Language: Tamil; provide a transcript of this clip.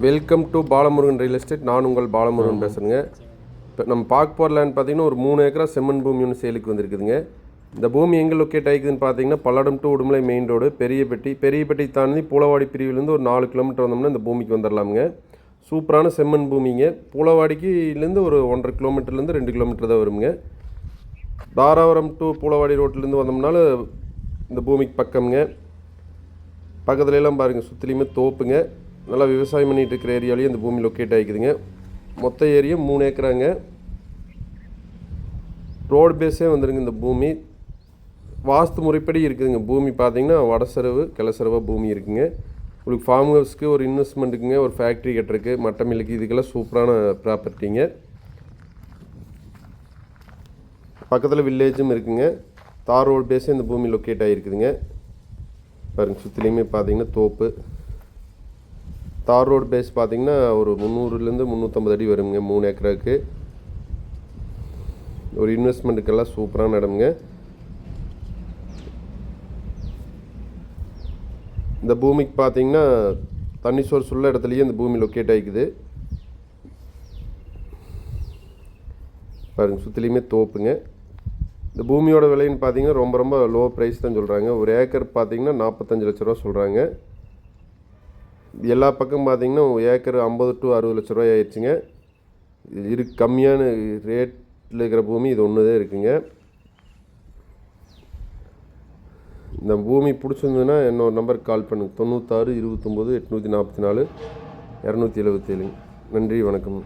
Welcome to Balamurugan real estate. நான் உங்கள் பாலமுருகன் பேசுகிறேங்க. இப்போ நம்ம பார்க்க போகிற லேண்ட் பார்த்தீங்கன்னா ஒரு 3 ஏக்கரா செம்மண் பூமி ஒன்று சேலுக்கு வந்திருக்குதுங்க. இந்த பூமி எங்கே லொக்கேட் ஆகிக்குதுன்னு பார்த்தீங்கன்னா Palladam to Udumalai main road Periyapatti தாண்டி பூலவாடி பிரிவிலேருந்து ஒரு 4 கிலோமீட்டர் வந்தோம்னா இந்த பூமிக்கு வந்துடலாமுங்க. சூப்பரான செம்மண் பூமிங்க. பூலவாடிக்குலேருந்து ஒரு 1.5 கிலோமீட்டர்லேருந்து 2 கிலோமீட்டர் தான் வருங்க. தாராபுரம் டு பூலவாடி ரோட்லேருந்து வந்தோம்னாலும் இந்த பூமிக்கு பக்கம்ங்க. பக்கத்துலலாம் பாருங்கள், சுற்றிலையுமே தோப்புங்க. நல்லா விவசாயம் பண்ணிகிட்டு இருக்கிற ஏரியாலேயும் இந்த பூமி லொக்கேட் ஆகிக்குதுங்க. மொத்த ஏரியா 3 ஏக்கராங்க. ரோடு பேஸே வந்துடுங்க. இந்த பூமி வாஸ்து முறைப்படி இருக்குதுங்க. பூமி பார்த்தீங்கன்னா வடசரவு கிளசரவாக பூமி இருக்குங்க. உங்களுக்கு ஃபார்ம் ஹவுஸ்க்கு, ஒரு இன்வெஸ்ட்மெண்ட்டுக்குங்க, ஒரு ஃபேக்ட்ரி கட்டுறதுக்கு, மட்ட மில்லுக்கு, இதுக்கெல்லாம் சூப்பரான ப்ராப்பர்ட்டிங்க. பக்கத்தில் வில்லேஜும் இருக்குங்க. தார் ரோடு பேஸே இந்த பூமி லொக்கேட் ஆகிருக்குதுங்க. பாருங்கள், சுற்றிலையுமே பார்த்தீங்கன்னா தோப்பு. தார் ரோடு பேஸ் பார்த்தீங்கன்னா ஒரு 300லேருந்து 350 அடி வருங்க 3 ஏக்கராவுக்கு. ஒரு இன்வெஸ்ட்மெண்ட்டுக்கெல்லாம் சூப்பரான இடமுங்க. இந்த பூமிக்கு பார்த்தீங்கன்னா தண்ணி சோர்ஸ் உள்ள இடத்துலையே இந்த பூமி லொக்கேட் ஆகிக்குது. பாருங்கள், சுற்றிலையுமே தோப்புங்க. இந்த பூமியோட விலைன்னு பார்த்தீங்கன்னா ரொம்ப ரொம்ப லோ ப்ரைஸ் தான் சொல்கிறாங்க. ஒரு ஏக்கர் பார்த்தீங்கன்னா 45 லட்ச ரூபா சொல்கிறாங்க. எல்லா பக்கம் பார்த்தீங்கன்னா ஏக்கர் 50 to 60 லட்ச ரூபாய் ஆயிடுச்சுங்க. கம்மியான ரேட்டில் இருக்கிற பூமி இது ஒன்று தான் இருக்குங்க. இந்த பூமி பிடிச்சிருந்ததுன்னா என்னோட நம்பருக்கு கால் பண்ணுங்கள். 96 29 844 277. நன்றி, வணக்கம்.